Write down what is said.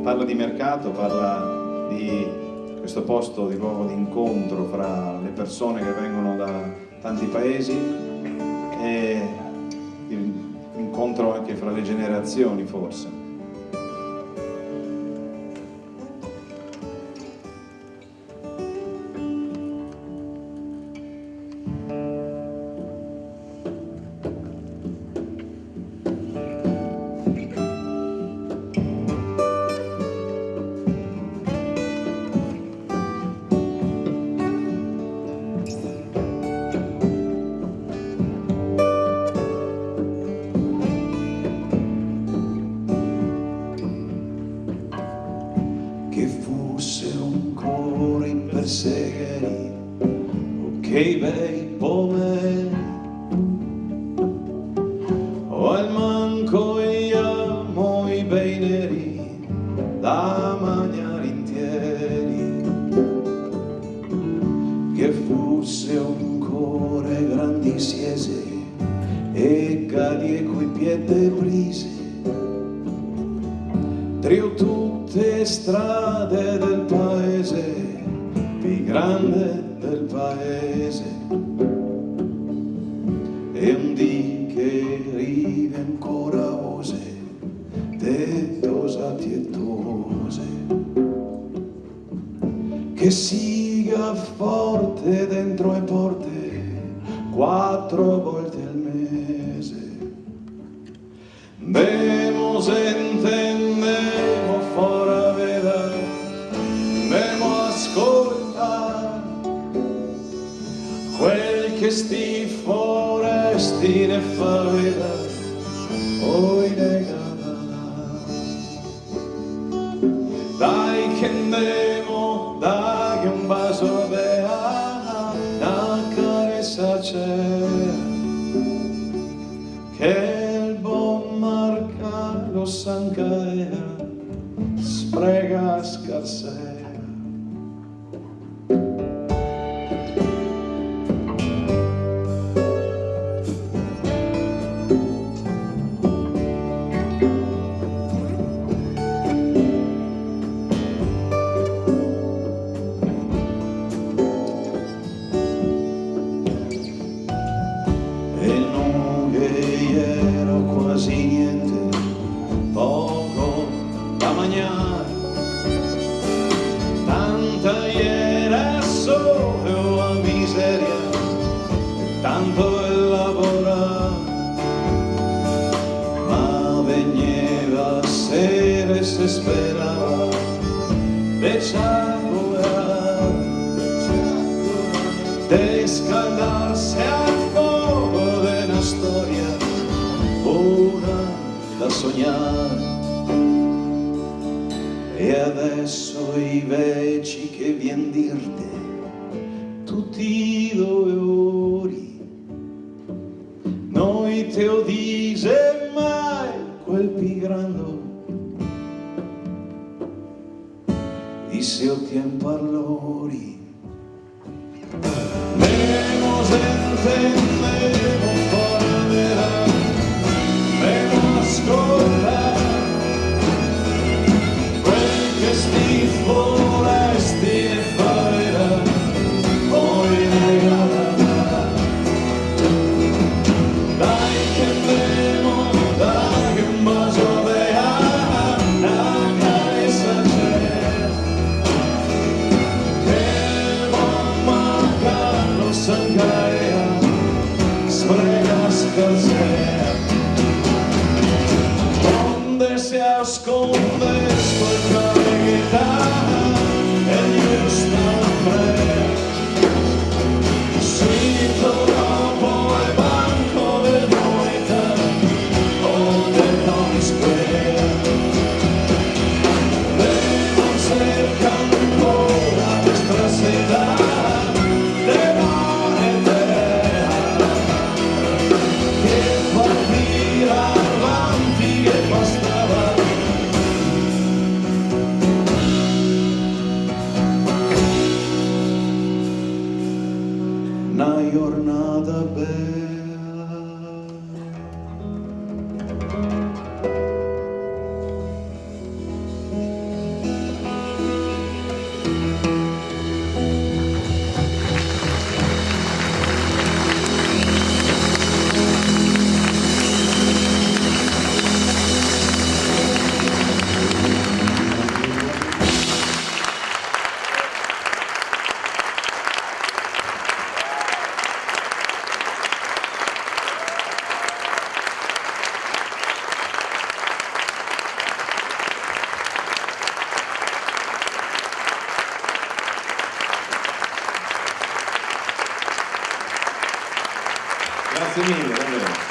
parla di mercato, parla di questo posto di luogo di incontro fra le persone che vengono da tanti paesi e l'incontro anche fra le generazioni, forse. Segheri, ok bei pomeri, o al manco iamo i bei neri da mangiare intieri, che fosse un cuore grandi siese e cadie coi piede prise, trio tutte strade del paese più grande del paese, e un dì che rive ancora ose tetosati e tose, che siga forte dentro e porte 4 volte al mese, vemos entendemo fora veda, vemo ascolta quel che sti foresti ne fa vedere, oi negata. Dai che andiamo, dai che un bacio avea, una carezza c'è, che il buon marca lo sancaea, sprega scarsea. Tanto e lavora, ma veniva sera e se sperava de scaldarsi al fuoco de una storia ora da sognare. E adesso i veci che vien dirte tutti i dolori, noi te lo dice mai quel pigrando, e se o tiempo parlori, nemo sentendemo fora vera, nemo ascolta quel che sti foresti ne farà, poi negata. Donde se esconde nuestra guitarra, el justo hombre, sito dopo el banco del poeta o del Times Square, vemos cerca ancora nuestra ciudad de mar y terra, che fa via avanti che bastava. Una giornata bella. Grazie mille, davvero.